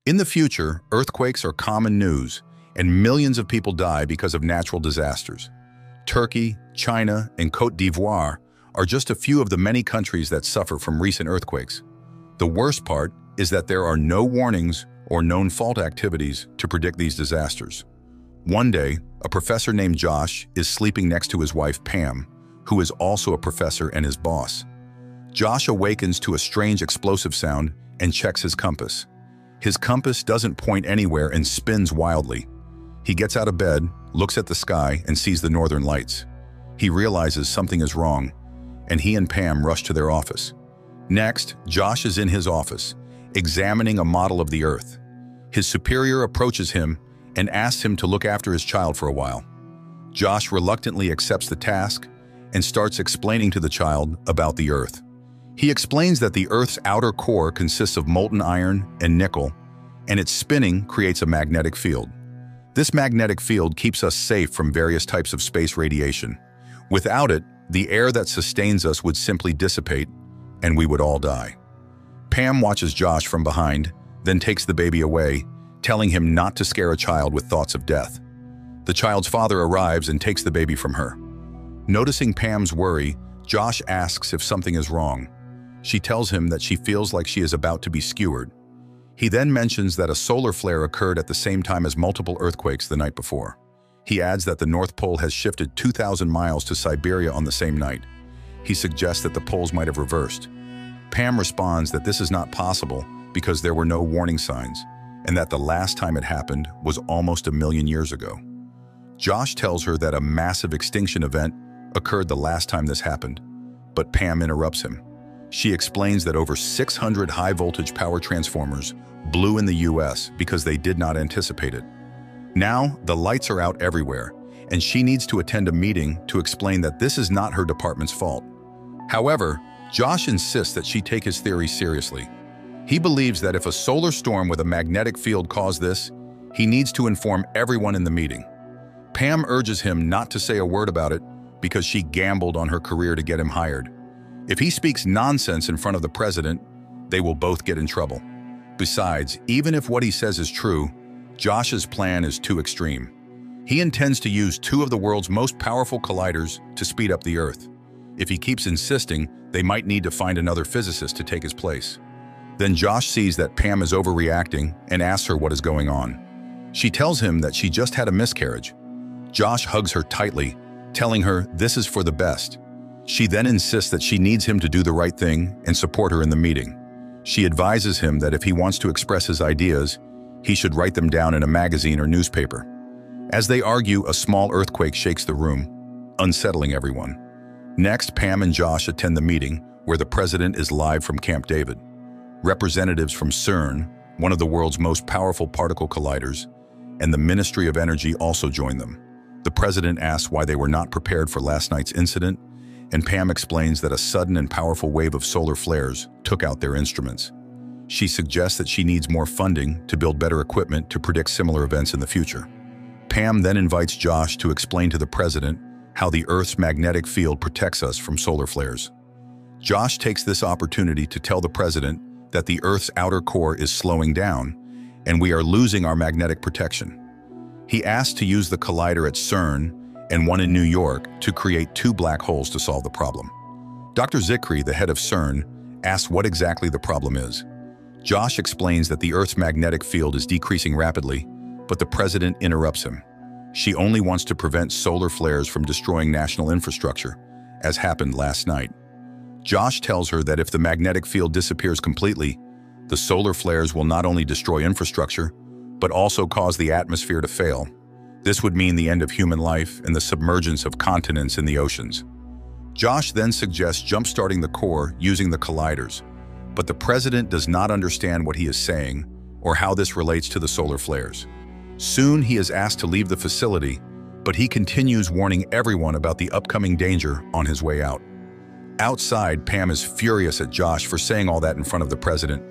In the future, earthquakes are common news, and millions of people die because of natural disasters. Turkey, China, and Côte d'Ivoire are just a few of the many countries that suffer from recent earthquakes. The worst part is that there are no warnings or known fault activities to predict these disasters. One day, a professor named Josh is sleeping next to his wife Pam, who is also a professor and his boss. Josh awakens to a strange explosive sound and checks his compass. His compass doesn't point anywhere and spins wildly. He gets out of bed, looks at the sky, and sees the northern lights. He realizes something is wrong, and he and Pam rush to their office. Next, Josh is in his office, examining a model of the Earth. His superior approaches him and asks him to look after his child for a while. Josh reluctantly accepts the task and starts explaining to the child about the Earth. He explains that the Earth's outer core consists of molten iron and nickel, and its spinning creates a magnetic field. This magnetic field keeps us safe from various types of space radiation. Without it, the air that sustains us would simply dissipate, and we would all die. Pam watches Josh from behind, then takes the baby away, telling him not to scare a child with thoughts of death. The child's father arrives and takes the baby from her. Noticing Pam's worry, Josh asks if something is wrong. She tells him that she feels like she is about to be skewered. He then mentions that a solar flare occurred at the same time as multiple earthquakes the night before. He adds that the North Pole has shifted 2,000 miles to Siberia on the same night. He suggests that the poles might have reversed. Pam responds that this is not possible because there were no warning signs, and that the last time it happened was almost 1 million years ago. Josh tells her that a massive extinction event occurred the last time this happened, but Pam interrupts him. She explains that over 600 high-voltage power transformers blew in the US because they did not anticipate it. Now, the lights are out everywhere, and she needs to attend a meeting to explain that this is not her department's fault. However, Josh insists that she take his theory seriously. He believes that if a solar storm with a magnetic field caused this, he needs to inform everyone in the meeting. Pam urges him not to say a word about it because she gambled on her career to get him hired. If he speaks nonsense in front of the president, they will both get in trouble. Besides, even if what he says is true, Josh's plan is too extreme. He intends to use 2 of the world's most powerful colliders to speed up the Earth. If he keeps insisting, they might need to find another physicist to take his place. Then Josh sees that Pam is overreacting and asks her what is going on. She tells him that she just had a miscarriage. Josh hugs her tightly, telling her this is for the best. She then insists that she needs him to do the right thing and support her in the meeting. She advises him that if he wants to express his ideas, he should write them down in a magazine or newspaper. As they argue, a small earthquake shakes the room, unsettling everyone. Next, Pam and Josh attend the meeting, where the president is live from Camp David. Representatives from CERN, one of the world's most powerful particle colliders, and the Ministry of Energy also join them. The president asks why they were not prepared for last night's incident, and Pam explains that a sudden and powerful wave of solar flares took out their instruments. She suggests that she needs more funding to build better equipment to predict similar events in the future. Pam then invites Josh to explain to the president how the Earth's magnetic field protects us from solar flares. Josh takes this opportunity to tell the president that the Earth's outer core is slowing down, and we are losing our magnetic protection. He asks to use the collider at CERN and one in New York to create 2 black holes to solve the problem. Dr. Zikri, the head of CERN, asks what exactly the problem is. Josh explains that the Earth's magnetic field is decreasing rapidly, but the president interrupts him. She only wants to prevent solar flares from destroying national infrastructure, as happened last night. Josh tells her that if the magnetic field disappears completely, the solar flares will not only destroy infrastructure, but also cause the atmosphere to fail. This would mean the end of human life and the submergence of continents in the oceans. Josh then suggests jump-starting the core using the colliders, but the president does not understand what he is saying or how this relates to the solar flares. Soon he is asked to leave the facility, but he continues warning everyone about the upcoming danger on his way out. Outside, Pam is furious at Josh for saying all that in front of the president.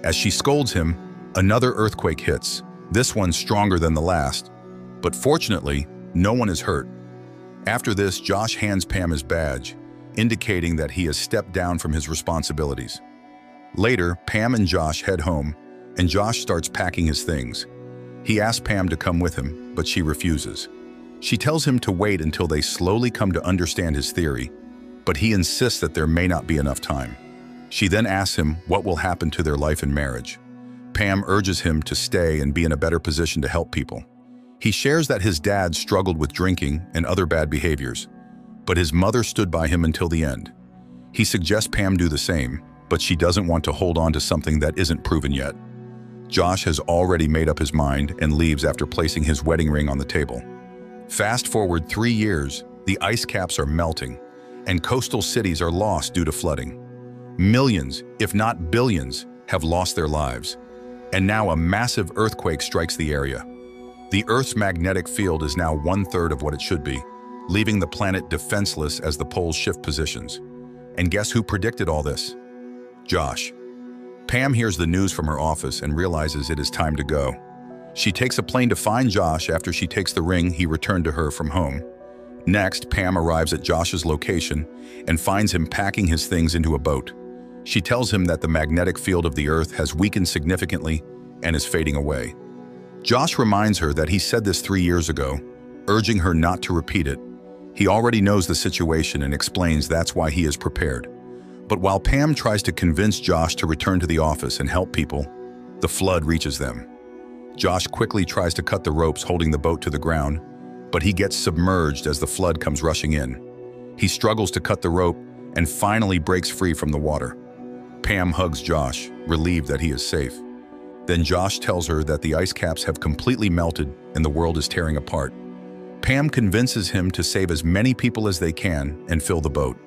As she scolds him, another earthquake hits, this one stronger than the last, but fortunately, no one is hurt. After this, Josh hands Pam his badge, indicating that he has stepped down from his responsibilities. Later, Pam and Josh head home, and Josh starts packing his things. He asks Pam to come with him, but she refuses. She tells him to wait until they slowly come to understand his theory, but he insists that there may not be enough time. She then asks him what will happen to their life and marriage. Pam urges him to stay and be in a better position to help people. He shares that his dad struggled with drinking and other bad behaviors, but his mother stood by him until the end. He suggests Pam do the same, but she doesn't want to hold on to something that isn't proven yet. Josh has already made up his mind and leaves after placing his wedding ring on the table. Fast forward 3 years, the ice caps are melting, and coastal cities are lost due to flooding. Millions, if not billions, have lost their lives. And now a massive earthquake strikes the area. The Earth's magnetic field is now 1/3 of what it should be, leaving the planet defenseless as the poles shift positions. And guess who predicted all this? Josh. Pam hears the news from her office and realizes it is time to go. She takes a plane to find Josh after she takes the ring he returned to her from home. Next, Pam arrives at Josh's location and finds him packing his things into a boat. She tells him that the magnetic field of the Earth has weakened significantly and is fading away. Josh reminds her that he said this 3 years ago, urging her not to repeat it. He already knows the situation and explains that's why he is prepared. But while Pam tries to convince Josh to return to the office and help people, the flood reaches them. Josh quickly tries to cut the ropes holding the boat to the ground, but he gets submerged as the flood comes rushing in. He struggles to cut the rope and finally breaks free from the water. Pam hugs Josh, relieved that he is safe. Then Josh tells her that the ice caps have completely melted and the world is tearing apart. Pam convinces him to save as many people as they can and fill the boat.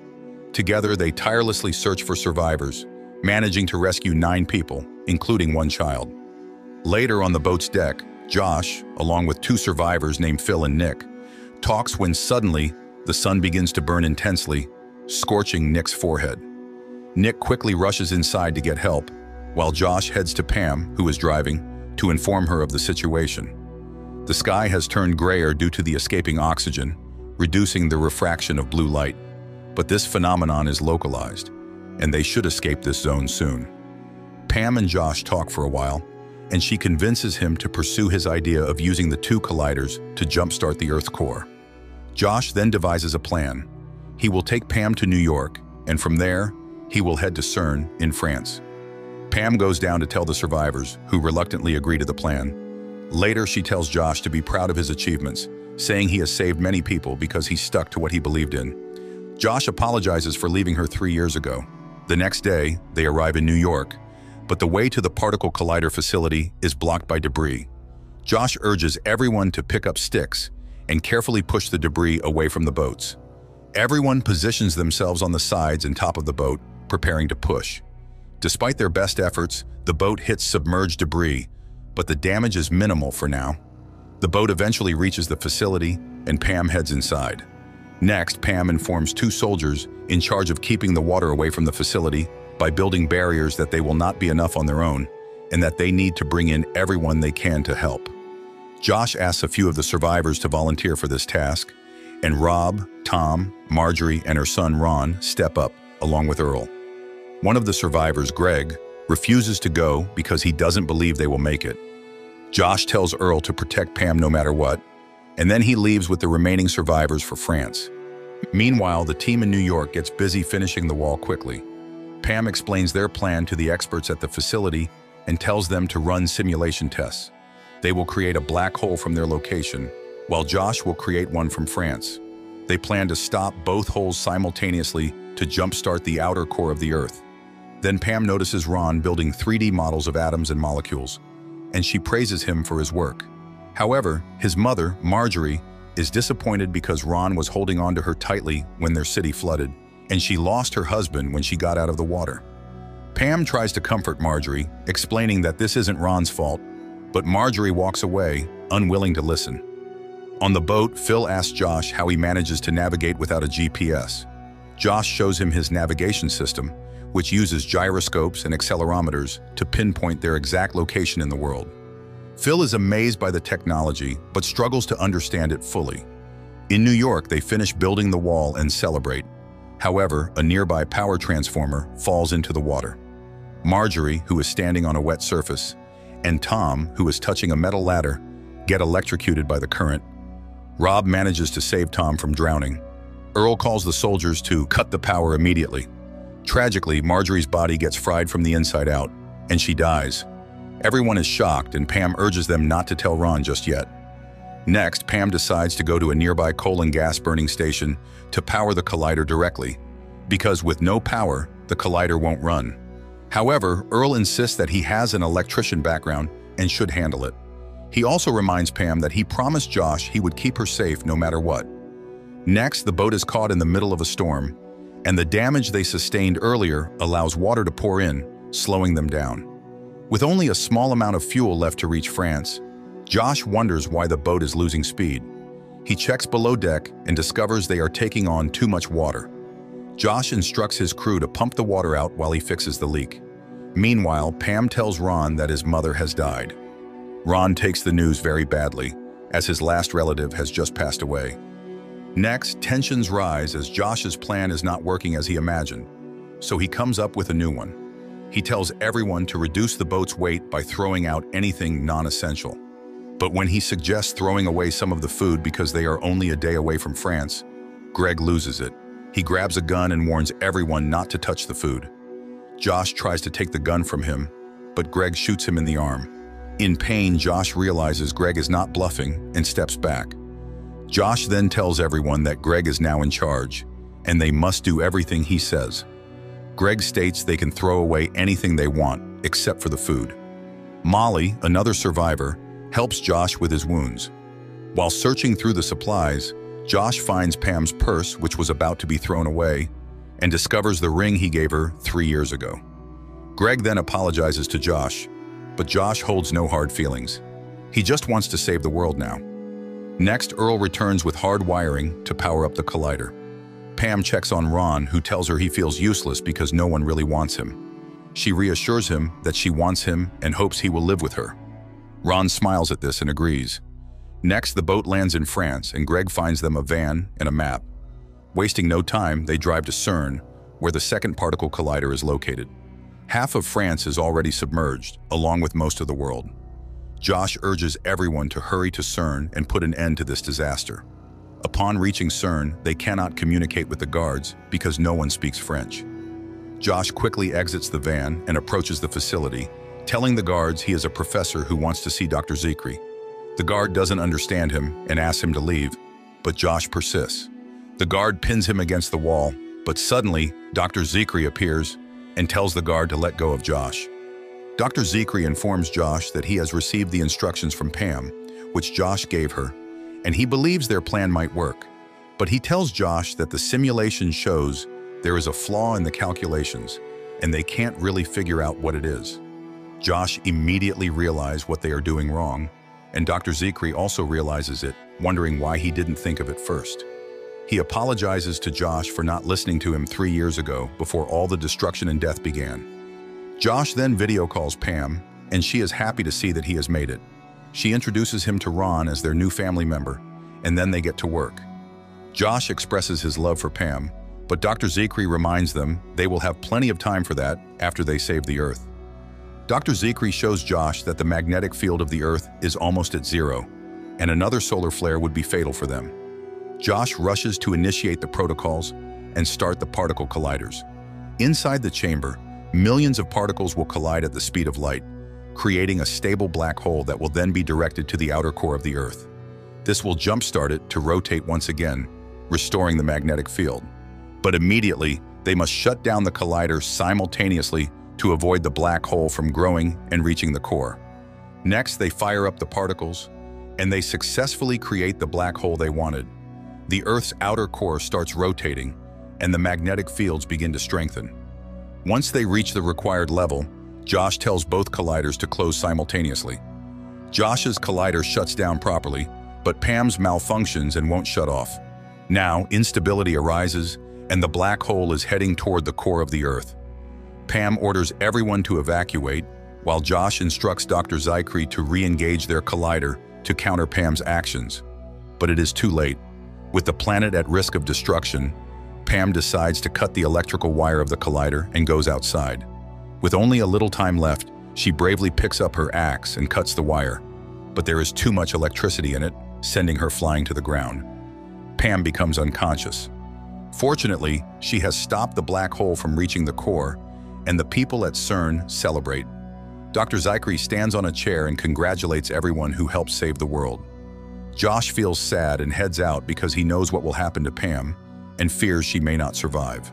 Together, they tirelessly search for survivors, managing to rescue 9 people, including 1 child. Later on the boat's deck, Josh, along with 2 survivors named Phil and Nick, talks when suddenly the sun begins to burn intensely, scorching Nick's forehead. Nick quickly rushes inside to get help, while Josh heads to Pam, who is driving, to inform her of the situation. The sky has turned grayer due to the escaping oxygen, reducing the refraction of blue light. But this phenomenon is localized, and they should escape this zone soon. Pam and Josh talk for a while, and she convinces him to pursue his idea of using the 2 colliders to jumpstart the Earth's core. Josh then devises a plan. He will take Pam to New York, and from there, he will head to CERN in France. Pam goes down to tell the survivors, who reluctantly agree to the plan. Later, she tells Josh to be proud of his achievements, saying he has saved many people because he stuck to what he believed in. Josh apologizes for leaving her 3 years ago. The next day, they arrive in New York, but the way to the particle collider facility is blocked by debris. Josh urges everyone to pick up sticks and carefully push the debris away from the boats. Everyone positions themselves on the sides and top of the boat, preparing to push. Despite their best efforts, the boat hits submerged debris, but the damage is minimal for now. The boat eventually reaches the facility, and Pam heads inside. Next, Pam informs 2 soldiers in charge of keeping the water away from the facility by building barriers that they will not be enough on their own, and that they need to bring in everyone they can to help. Josh asks a few of the survivors to volunteer for this task, and Rob, Tom, Marjorie, and her son Ron step up, along with Earl. One of the survivors, Greg, refuses to go because he doesn't believe they will make it. Josh tells Earl to protect Pam no matter what, and then he leaves with the remaining survivors for France. Meanwhile, the team in New York gets busy finishing the wall quickly. Pam explains their plan to the experts at the facility and tells them to run simulation tests. They will create a black hole from their location, while Josh will create one from France. They plan to stop both holes simultaneously to jumpstart the outer core of the Earth. Then Pam notices Ron building 3D models of atoms and molecules, and she praises him for his work. However, his mother, Marjorie, is disappointed because Ron was holding on to her tightly when their city flooded, and she lost her husband when she got out of the water. Pam tries to comfort Marjorie, explaining that this isn't Ron's fault, but Marjorie walks away, unwilling to listen. On the boat, Phil asks Josh how he manages to navigate without a GPS. Josh shows him his navigation system, which uses gyroscopes and accelerometers to pinpoint their exact location in the world. Phil is amazed by the technology, but struggles to understand it fully. In New York, they finish building the wall and celebrate. However, a nearby power transformer falls into the water. Marjorie, who is standing on a wet surface, and Tom, who is touching a metal ladder, get electrocuted by the current. Rob manages to save Tom from drowning. Earl calls the soldiers to cut the power immediately. Tragically, Marjorie's body gets fried from the inside out, and she dies. Everyone is shocked, and Pam urges them not to tell Ron just yet. Next, Pam decides to go to a nearby coal and gas burning station to power the collider directly, because with no power, the collider won't run. However, Earl insists that he has an electrician background and should handle it. He also reminds Pam that he promised Josh he would keep her safe no matter what. Next, the boat is caught in the middle of a storm, and the damage they sustained earlier allows water to pour in, slowing them down. With only a small amount of fuel left to reach France, Josh wonders why the boat is losing speed. He checks below deck and discovers they are taking on too much water. Josh instructs his crew to pump the water out while he fixes the leak. Meanwhile, Pam tells Ron that his mother has died. Ron takes the news very badly, as his last relative has just passed away. Next, tensions rise as Josh's plan is not working as he imagined, so he comes up with a new one. He tells everyone to reduce the boat's weight by throwing out anything non-essential. But when he suggests throwing away some of the food because they are only a day away from France, Greg loses it. He grabs a gun and warns everyone not to touch the food. Josh tries to take the gun from him, but Greg shoots him in the arm. In pain, Josh realizes Greg is not bluffing and steps back. Josh then tells everyone that Greg is now in charge, and they must do everything he says. Greg states they can throw away anything they want, except for the food. Molly, another survivor, helps Josh with his wounds. While searching through the supplies, Josh finds Pam's purse, which was about to be thrown away, and discovers the ring he gave her 3 years ago. Greg then apologizes to Josh, but Josh holds no hard feelings. He just wants to save the world now. Next, Earl returns with hard wiring to power up the collider. Pam checks on Ron, who tells her he feels useless because no one really wants him. She reassures him that she wants him and hopes he will live with her. Ron smiles at this and agrees. Next, the boat lands in France, and Greg finds them a van and a map. Wasting no time, they drive to CERN, where the second particle collider is located. Half of France is already submerged, along with most of the world. Josh urges everyone to hurry to CERN and put an end to this disaster. Upon reaching CERN, they cannot communicate with the guards because no one speaks French. Josh quickly exits the van and approaches the facility, telling the guards he is a professor who wants to see Dr. Zikri. The guard doesn't understand him and asks him to leave, but Josh persists. The guard pins him against the wall, but suddenly Dr. Zikri appears and tells the guard to let go of Josh. Dr. Zikri informs Josh that he has received the instructions from Pam, which Josh gave her, and he believes their plan might work. But he tells Josh that the simulation shows there is a flaw in the calculations, and they can't really figure out what it is. Josh immediately realizes what they are doing wrong, and Dr. Zikri also realizes it, wondering why he didn't think of it first. He apologizes to Josh for not listening to him 3 years ago before all the destruction and death began. Josh then video calls Pam, and she is happy to see that he has made it. She introduces him to Ron as their new family member, and then they get to work. Josh expresses his love for Pam, but Dr. Zikri reminds them they will have plenty of time for that after they save the Earth. Dr. Zikri shows Josh that the magnetic field of the Earth is almost at zero, and another solar flare would be fatal for them. Josh rushes to initiate the protocols and start the particle colliders. Inside the chamber, millions of particles will collide at the speed of light, creating a stable black hole that will then be directed to the outer core of the Earth. This will jumpstart it to rotate once again, restoring the magnetic field. But immediately, they must shut down the collider simultaneously to avoid the black hole from growing and reaching the core. Next, they fire up the particles, and they successfully create the black hole they wanted. The Earth's outer core starts rotating, and the magnetic fields begin to strengthen. Once they reach the required level, Josh tells both colliders to close simultaneously. Josh's collider shuts down properly, but Pam's malfunctions and won't shut off. Now, instability arises, and the black hole is heading toward the core of the Earth. Pam orders everyone to evacuate, while Josh instructs Dr. Zikri to re-engage their collider to counter Pam's actions. But it is too late. With the planet at risk of destruction, Pam decides to cut the electrical wire of the collider and goes outside. With only a little time left, She bravely picks up her axe and cuts the wire, but there is too much electricity in it, sending her flying to the ground. Pam becomes unconscious. Fortunately, she has stopped the black hole from reaching the core, and the people at CERN celebrate. Dr. Zachary stands on a chair and congratulates everyone who helped save the world. Josh feels sad and heads out because he knows what will happen to Pam and fears she may not survive.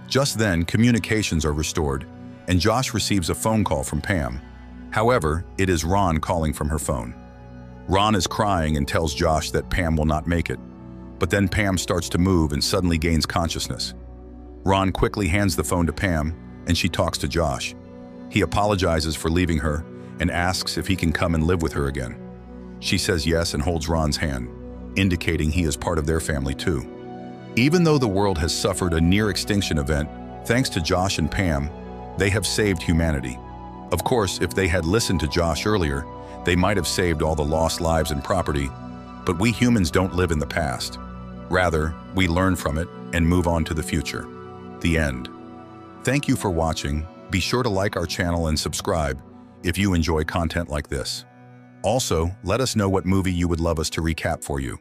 Just then, communications are restored, and Josh receives a phone call from Pam. However, it is Ron calling from her phone. Ron is crying and tells Josh that Pam will not make it, but then Pam starts to move and suddenly gains consciousness. Ron quickly hands the phone to Pam, and she talks to Josh. He apologizes for leaving her and asks if he can come and live with her again. She says yes and holds Ron's hand, indicating he is part of their family too. Even though the world has suffered a near-extinction event, thanks to Josh and Pam, they have saved humanity. Of course, if they had listened to Josh earlier, they might have saved all the lost lives and property, but we humans don't live in the past. Rather, we learn from it and move on to the future. The end. Thank you for watching. Be sure to like our channel and subscribe if you enjoy content like this. Also, let us know what movie you would love us to recap for you.